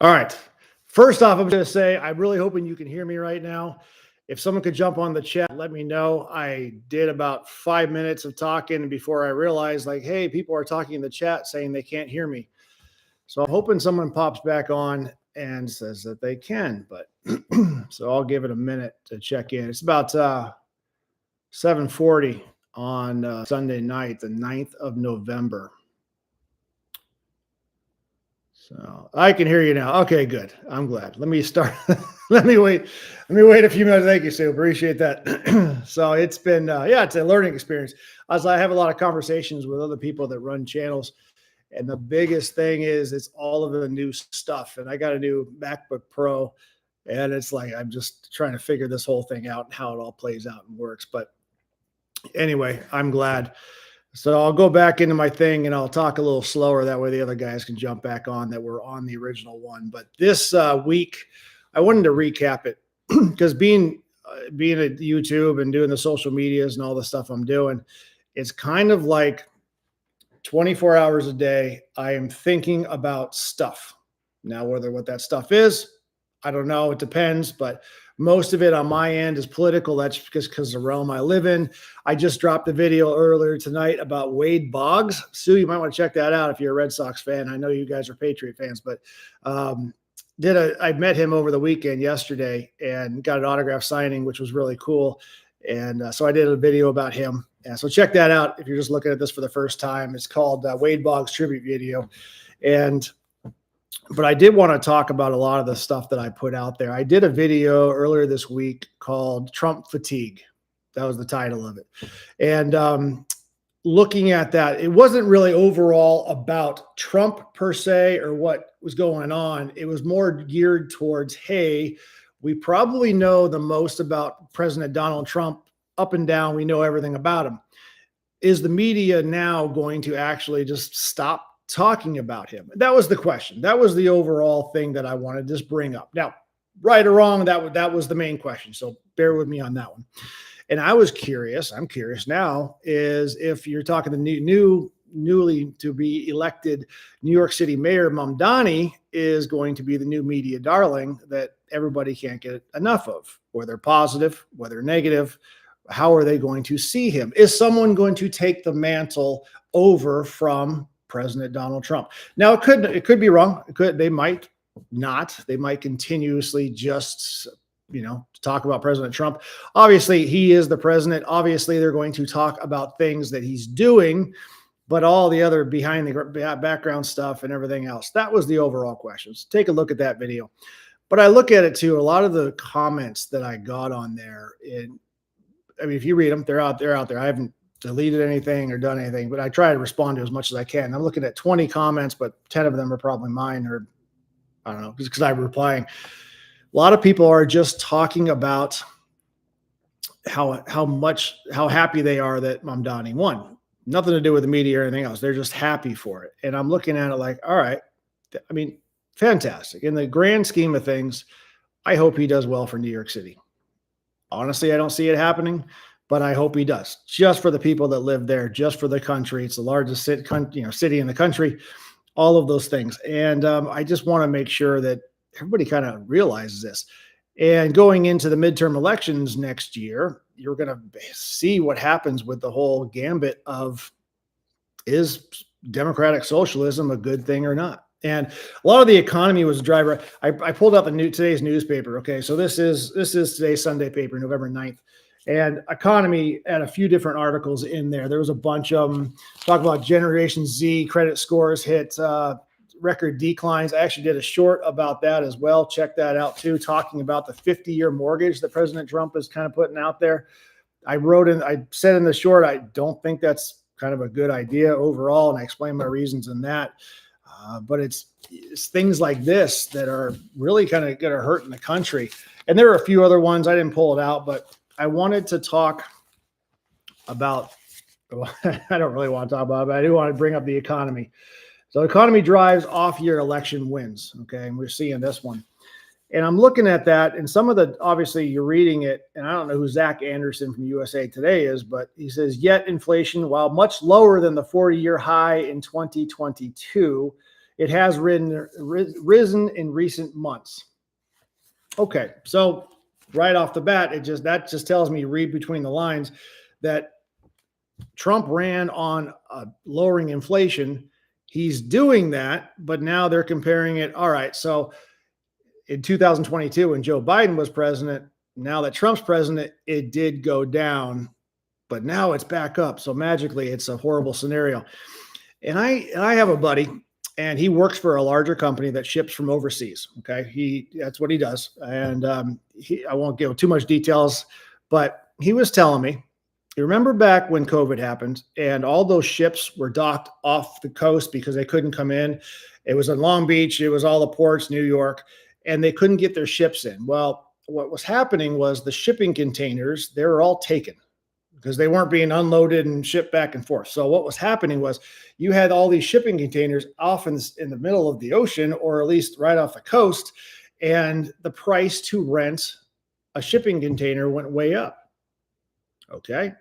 All right. First off, I'm going to say I'm really hoping you can hear me right now. If someone could jump on the chat, let me know. I did about 5 minutes of talking before I realized, like, hey, people are talking in the chat saying they can't hear me. So I'm hoping someone pops back on and says that they can. But so I'll give it a minute to check in. It's about 7:40 on Sunday night, the 9th of November. So I can hear you now. Okay, good. I'm glad. Let me start. Let me wait a few minutes. Thank you, Sue. Appreciate that. So it's been, it's a learning experience. As I have a lot of conversations with other people that run channels, and the biggest thing is it's all of the new stuff. And I got a new MacBook Pro, and it's like I'm just trying to figure this whole thing out and how it all plays out and works. But anyway, I'm glad. So I'll go back into my thing and I'll talk a little slower. That way the other guys can jump back on that were on the original one. But this week, I wanted to recap it because being at YouTube and doing the social medias and all the stuff I'm doing, it's kind of like 24 hours a day. I am thinking about stuff. Now, whether what that stuff is, I don't know. It depends, but most of it on my end is political. That's because the realm I live in. I just dropped a video earlier tonight about Wade Boggs. Sue, you might want to check that out if you're a Red Sox fan. I know you guys are Patriot fans, but I met him over the weekend yesterday and got an autograph signing, which was really cool. And so I did a video about him. And so check that out if you're just looking at this for the first time. It's called Wade Boggs Tribute Video. But I did want to talk about a lot of the stuff that I put out there. I did a video earlier this week called Trump Fatigue. That was the title of it. And looking at that, it wasn't really overall about Trump per se or what was going on. It was more geared towards, hey, we probably know the most about President Donald Trump up and down. We know everything about him. Is the media now going to actually just stop talking about him? That was the question. That was the overall thing that I wanted to just bring up. Now, right or wrong, that was the main question. So bear with me on that one. And I was curious. I'm curious now is if you're talking the newly to be elected New York City Mayor Mamdani is going to be the new media darling that everybody can't get enough of, whether positive, whether negative. How are they going to see him? Is someone going to take the mantle over from President Donald Trump? Now it could be wrong. They might not. They might continuously just, talk about President Trump. Obviously, he is the president. Obviously, they're going to talk about things that he's doing, but all the other behind the background stuff and everything else. That was the overall questions. Take a look at that video. But I look at it too. A lot of the comments that I got on there, if you read them, they're out there. I haven't deleted anything or done anything, but I try to respond to as much as I can. I'm looking at 20 comments, but 10 of them are probably mine, or I don't know, because I'm replying. A lot of people are just talking about how happy they are that Mamdani won. Nothing to do with the media or anything else. They're just happy for it. And I'm looking at it like, all right, fantastic. In the grand scheme of things, I hope he does well for New York City. Honestly, I don't see it happening, but I hope he does, just for the people that live there, just for the country. It's the largest city in the country, all of those things. And I just want to make sure that everybody kind of realizes this. And going into the midterm elections next year, you're going to see what happens with the whole gambit of, is democratic socialism a good thing or not? And a lot of the economy was a driver. I pulled up today's newspaper. Okay, so this is today's Sunday paper, November 9th. And economy had a few different articles in there. There was a bunch of them talk about Generation Z credit scores hit record declines. I actually did a short about that as well. Check that out too, talking about the 50-year mortgage that President Trump is kind of putting out there. I said in the short, I don't think that's kind of a good idea overall, and I explained my reasons in that. But it's things like this that are really kind of going to hurt in the country. And there are a few other ones. I didn't pull it out, but I wanted to talk about, I don't really want to talk about it, but I do want to bring up the economy. So economy drives off-year election wins. Okay, and we're seeing this one. And I'm looking at that, and some of the, obviously you're reading it, and I don't know who Zach Anderson from USA Today is, but he says, yet inflation, while much lower than the 40-year high in 2022, it has risen in recent months. Okay, so right off the bat, that just tells me, read between the lines, that Trump ran on lowering inflation. He's doing that, but now they're comparing it. All right, so in 2022, when Joe Biden was president, now that Trump's president, it did go down, but now it's back up. So magically, it's a horrible scenario. And I have a buddy, and he works for a larger company that ships from overseas. Okay, that's what he does, and I won't give too much details, but he was telling me, you remember back when COVID happened and all those ships were docked off the coast because they couldn't come in. It was in Long Beach, it was all the ports, New York, and they couldn't get their ships in. Well, what was happening was the shipping containers, they were all taken because they weren't being unloaded and shipped back and forth. So what was happening was you had all these shipping containers off in the middle of the ocean, or at least right off the coast, and the price to rent a shipping container went way up. Okay,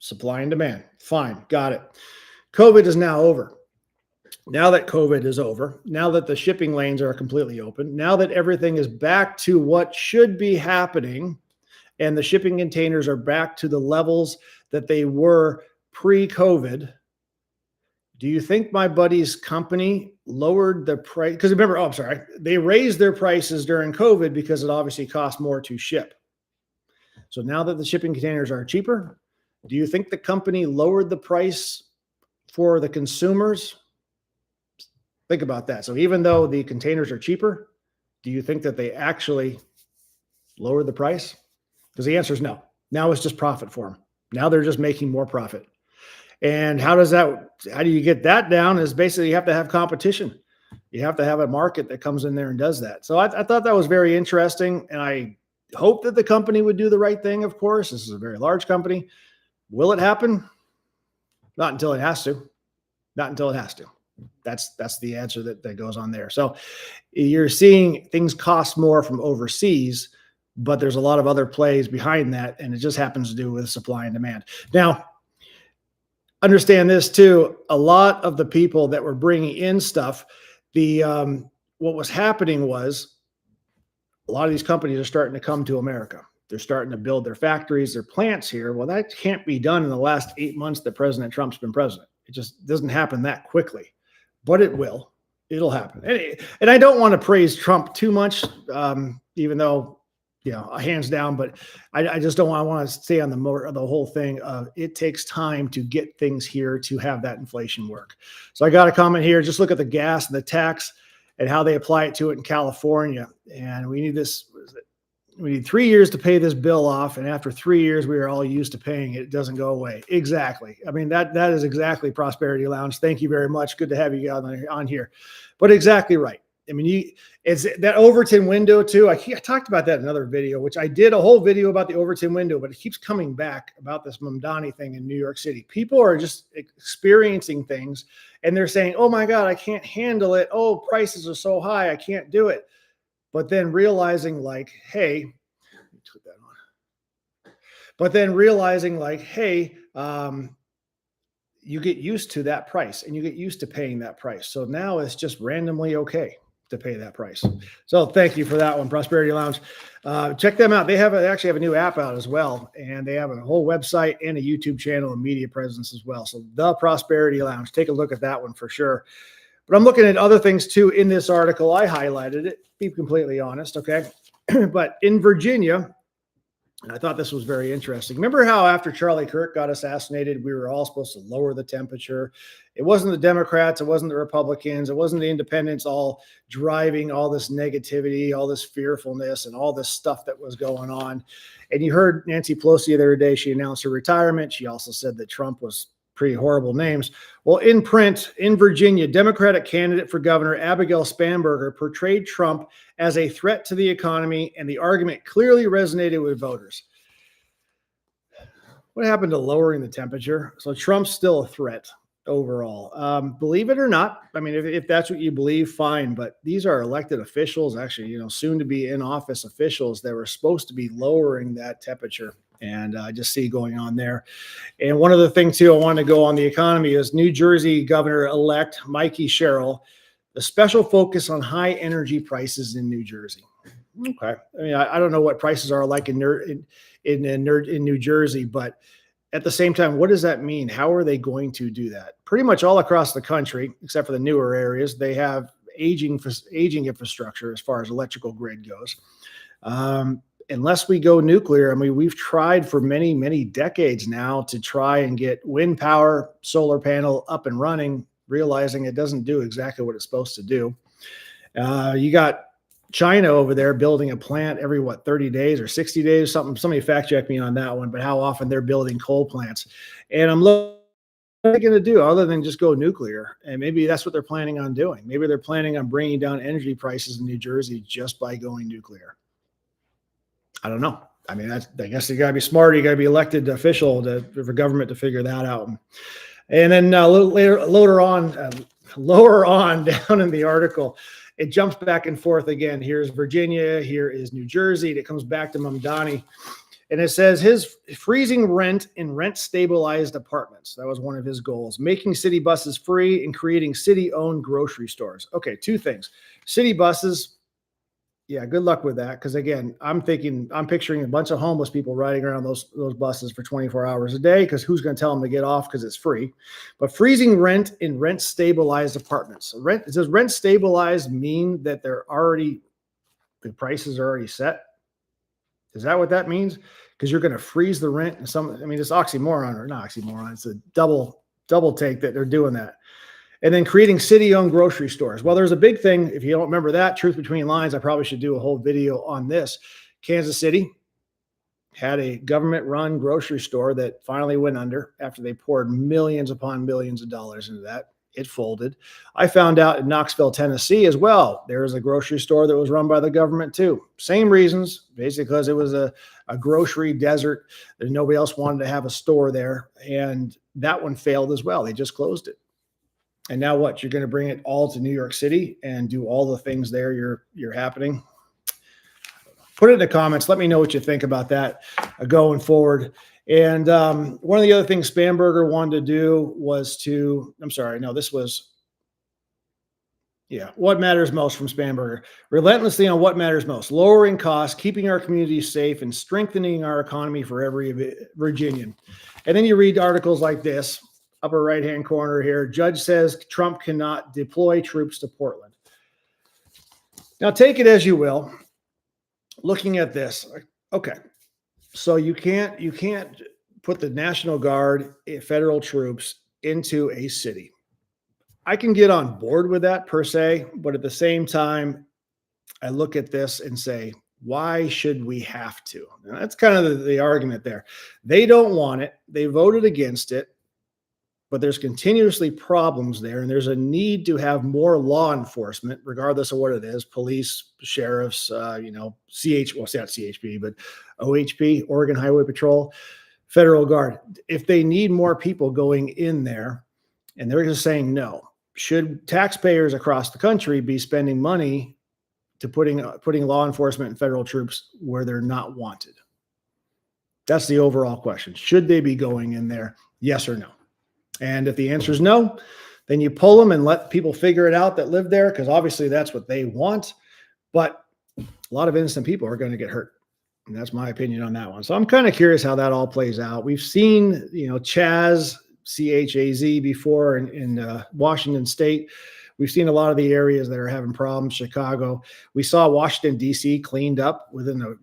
supply and demand. Fine, got it. COVID is now over. Now that COVID is over, now that the shipping lanes are completely open, now that everything is back to what should be happening, and the shipping containers are back to the levels that they were pre-COVID, do you think my buddy's company lowered the price? Because remember, they raised their prices during COVID because it obviously cost more to ship. So now that the shipping containers are cheaper, do you think the company lowered the price for the consumers? Think about that. So even though the containers are cheaper, do you think that they actually lowered the price? Because the answer is no. Now it's just profit for them. Now they're just making more profit. And how do you get that down? Is basically you have to have competition. You have to have a market that comes in there and does that. So I thought that was very interesting. And I hope that the company would do the right thing, of course. This is a very large company. Will it happen? Not until it has to. Not until it has to. That's the answer that goes on there. So you're seeing things cost more from overseas, but there's a lot of other plays behind that, and it just happens to do with supply and demand. Now, understand this too. A lot of the people that were bringing in stuff, what was happening was a lot of these companies are starting to come to America. They're starting to build their factories, their plants here. Well, that can't be done in the last 8 months that President Trump's been president. It just doesn't happen that quickly, but it will. It'll happen. And I don't want to praise Trump too much, even though, hands down, but I just don't want to stay on the whole thing of it takes time to get things here to have that inflation work. So I got a comment here. Just look at the gas and the tax and how they apply it to it in California. And we need this. We need 3 years to pay this bill off. And after 3 years, we are all used to paying it. It doesn't go away. Exactly. I mean, that is exactly Prosperity Lounge. Thank you very much. Good to have you on here. But exactly right. I mean, it's that Overton window too. I talked about that in another video, which I did a whole video about the Overton window, but it keeps coming back about this Mamdani thing in New York City. People are just experiencing things and they're saying, oh my God, I can't handle it. Oh, prices are so high. I can't do it. But then realizing like, hey, you get used to that price and you get used to paying that price. So now it's just randomly okay to pay that price. So thank you for that one, Prosperity Lounge. Check them out. They actually have a new app out as well. And they have a whole website and a YouTube channel and media presence as well. So the Prosperity Lounge, take a look at that one for sure. But I'm looking at other things too in this article. I highlighted it, be completely honest. Okay. But in Virginia, and I thought this was very interesting. Remember how after Charlie Kirk got assassinated, we were all supposed to lower the temperature? It wasn't the Democrats, it wasn't the Republicans, it wasn't the independents all driving all this negativity, all this fearfulness, and all this stuff that was going on. And you heard Nancy Pelosi the other day, she announced her retirement. She also said that Trump was pretty horrible names. Well, in print, in Virginia, Democratic candidate for governor Abigail Spanberger portrayed Trump as a threat to the economy, and the argument clearly resonated with voters. What happened to lowering the temperature? So Trump's still a threat overall. Believe it or not, I mean, if that's what you believe, fine. But these are elected officials, actually, soon to be in office officials that were supposed to be lowering that temperature. And I just see going on there. And one other thing, too, I want to go on the economy is New Jersey Governor-elect Mikey Sherrill A special focus on high energy prices in New Jersey. Okay. I mean, I don't know what prices are like in New Jersey, but at the same time, what does that mean? How are they going to do that? Pretty much all across the country, except for the newer areas, they have aging infrastructure as far as electrical grid goes. Unless we go nuclear, I mean, we've tried for many, many decades now to try and get wind power, solar panel up and running, realizing it doesn't do exactly what it's supposed to do. You got China over there building a plant every 30 days or 60 days, something. Somebody fact check me on that one, but how often they're building coal plants. And I'm looking, what are they going to do other than just go nuclear? And maybe that's what they're planning on doing. Maybe they're planning on bringing down energy prices in New Jersey just by going nuclear. I don't know. I mean, I guess you got to be smart. You got to be elected official for government to figure that out. And then a little later, lower on down in the article, it jumps back and forth again. Here's Virginia. Here is New Jersey. And it comes back to Mamdani. And it says his freezing rent in rent-stabilized apartments. That was one of his goals. Making city buses free and creating city-owned grocery stores. Okay, two things. City buses, yeah, good luck with that. Because again, I'm picturing a bunch of homeless people riding around those buses for 24 hours a day. Because who's going to tell them to get off? Because it's free. But freezing rent in rent-stabilized apartments. So does rent-stabilized mean that the prices are already set? Is that what that means? Because you're going to freeze the rent and I mean, it's oxymoron or not oxymoron. It's a double take that they're doing that. And then creating city-owned grocery stores. Well, there's a big thing. If you don't remember that, truth between lines, I probably should do a whole video on this. Kansas City had a government-run grocery store that finally went under after they poured millions upon millions of dollars into that. It folded. I found out in Knoxville, Tennessee as well, there was a grocery store that was run by the government too. Same reasons, basically because it was a grocery desert. There's nobody else wanted to have a store there. And that one failed as well. They just closed it. And now what? You're going to bring it all to New York City and do all the things there you're happening. Put it in the comments. Let me know what you think about that going forward. And one of the other things Spamberger wanted to do was what matters most from Spamberger. Relentlessly on what matters most. Lowering costs, keeping our communities safe, and strengthening our economy for every Virginian. And then you read articles like this, upper right-hand corner here. Judge says Trump cannot deploy troops to Portland. Now take it as you will. Looking at this, okay. So you can't put the National Guard, federal troops into a city. I can get on board with that per se, but at the same time, I look at this and say, why should we have to? And that's kind of the argument there. They don't want it. They voted against it, but there's continuously problems there. And there's a need to have more law enforcement, regardless of what it is, police, sheriffs, not CHP, but OHP, Oregon Highway Patrol, Federal Guard. If they need more people going in there, and they're just saying no, should taxpayers across the country be spending money to putting law enforcement and federal troops where they're not wanted? That's the overall question. Should they be going in there? Yes or no? And if the answer is no, then you pull them and let people figure it out that live there, because obviously that's what they want. But a lot of innocent people are going to get hurt. And that's my opinion on that one. So I'm kind of curious how that all plays out. We've seen, Chaz, CHAZ before in Washington State. We've seen a lot of the areas that are having problems. Chicago. We saw Washington, D.C. cleaned up within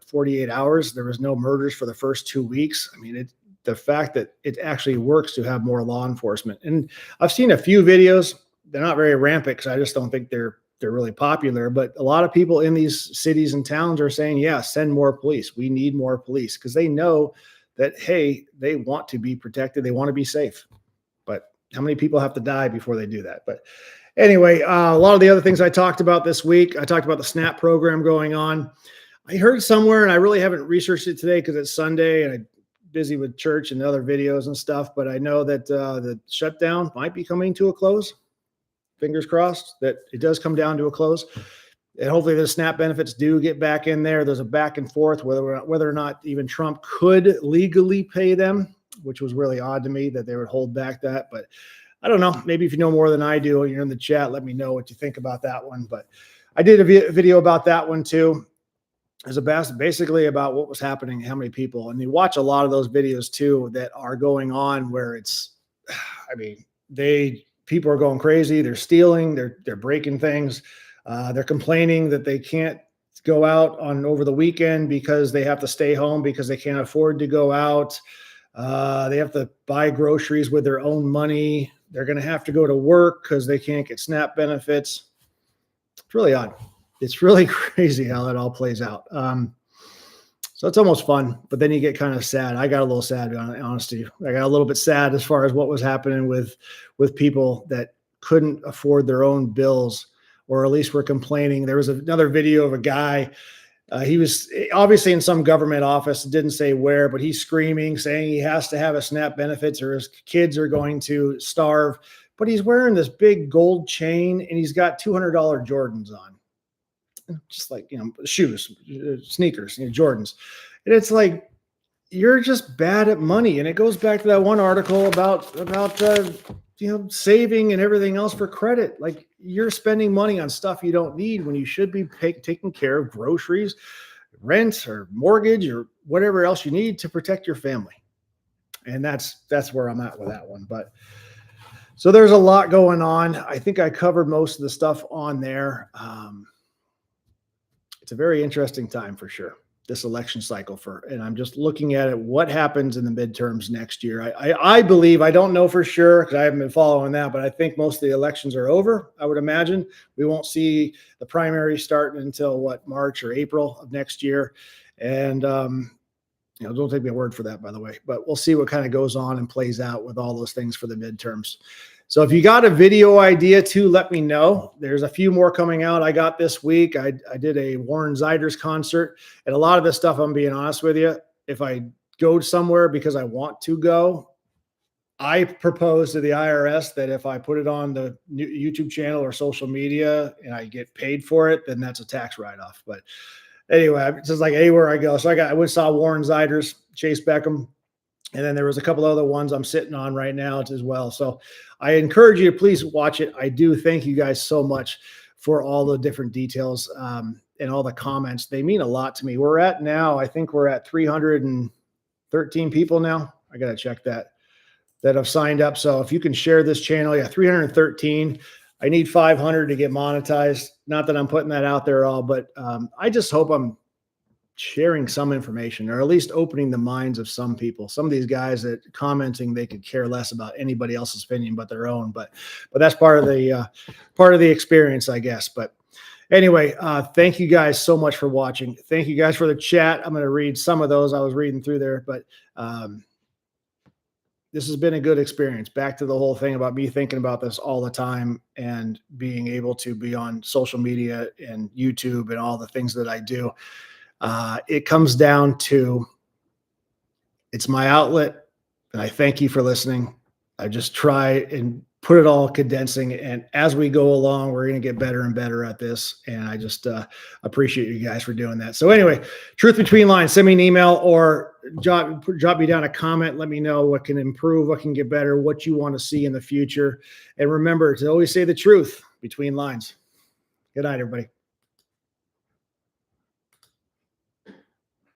48 hours. There was no murders for the first 2 weeks. I mean, the fact that it actually works to have more law enforcement. And I've seen a few videos. They're not very rampant because I just don't think they're really popular. But a lot of people in these cities and towns are saying, yeah, send more police. We need more police, because they know that, hey, they want to be protected. They want to be safe. But how many people have to die before they do that? But anyway, a lot of the other things I talked about this week, I talked about the SNAP program going on. I heard somewhere, and I really haven't researched it today because it's Sunday and I'm busy with church and other videos and stuff, but I know that the shutdown might be coming to a close. Fingers crossed that it does come down to a close. And hopefully the SNAP benefits do get back in there. There's a back and forth whether or not even Trump could legally pay them, which was really odd to me that they would hold back that. But I don't know. Maybe if you know more than I do, you're in the chat, let me know what you think about that one. But I did a video about that one too. It was basically about what was happening, how many people, and you watch a lot of those videos too that are going on where it's, I mean, people are going crazy. They're stealing. They're breaking things. They're complaining that they can't go out on over the weekend because they have to stay home because they can't afford to go out. They have to buy groceries with their own money. They're going to have to go to work because they can't get SNAP benefits. It's really odd. It's really crazy how that all plays out. So it's almost fun, but then you get kind of sad. I got a little sad, to be honest with you. I got a little bit sad as far as what was happening with people that couldn't afford their own bills, or at least were complaining. There was another video of a guy. He was obviously in some government office, didn't say where, but he's screaming, saying he has to have a SNAP benefits or his kids are going to starve. But he's wearing this big gold chain and he's got $200 Jordans on. Just like, shoes, sneakers, Jordans. And it's like, you're just bad at money. And it goes back to that one article about saving and everything else for credit. Like, you're spending money on stuff you don't need when you should be taking care of groceries, rent, or mortgage, or whatever else you need to protect your family. And that's where I'm at with that one. But so there's a lot going on. I think I covered most of the stuff on there. It's a very interesting time for sure, this election cycle and I'm just looking at it, what happens in the midterms next year. I believe, I don't know for sure because I haven't been following that, but I think most of the elections are over. I would imagine we won't see the primary starting until March or April of next year. And, don't take my word for that, by the way, but we'll see what kind of goes on and plays out with all those things for the midterms. So if you got a video idea too, let me know. There's a few more coming out I got this week. I did a Warren Ziders concert, and a lot of this stuff, I'm being honest with you, if I go somewhere because I want to go, I propose to the IRS that if I put it on the YouTube channel or social media and I get paid for it, then that's a tax write-off. But anyway, it's just like anywhere I go. So I went and saw Warren Ziders, Chase Beckham, and then there was a couple other ones I'm sitting on right now as well. So I encourage you to please watch it. I do thank you guys so much for all the different details and all the comments. They mean a lot to me. I think we're at 313 people now. I got to check that have signed up. So if you can share this channel, 313. I need 500 to get monetized. Not that I'm putting that out there all, but I just hope I'm sharing some information, or at least opening the minds of some people. Some of these guys that commenting, they could care less about anybody else's opinion but their own. But that's part of the experience, I guess. But anyway, thank you guys so much for watching. Thank you guys for the chat. I'm going to read some of those I was reading through there, but this has been a good experience. Back to the whole thing about me thinking about this all the time and being able to be on social media and YouTube and all the things that I do. It comes down to, it's my outlet, and I thank you for listening. I just try and put it all condensing, and as we go along, we're going to get better and better at this, and I just appreciate you guys for doing that. So anyway, truth between lines, send me an email or drop me down a comment. Let me know what can improve, what can get better, what you want to see in the future. And remember to always say the truth between lines. Good night, everybody.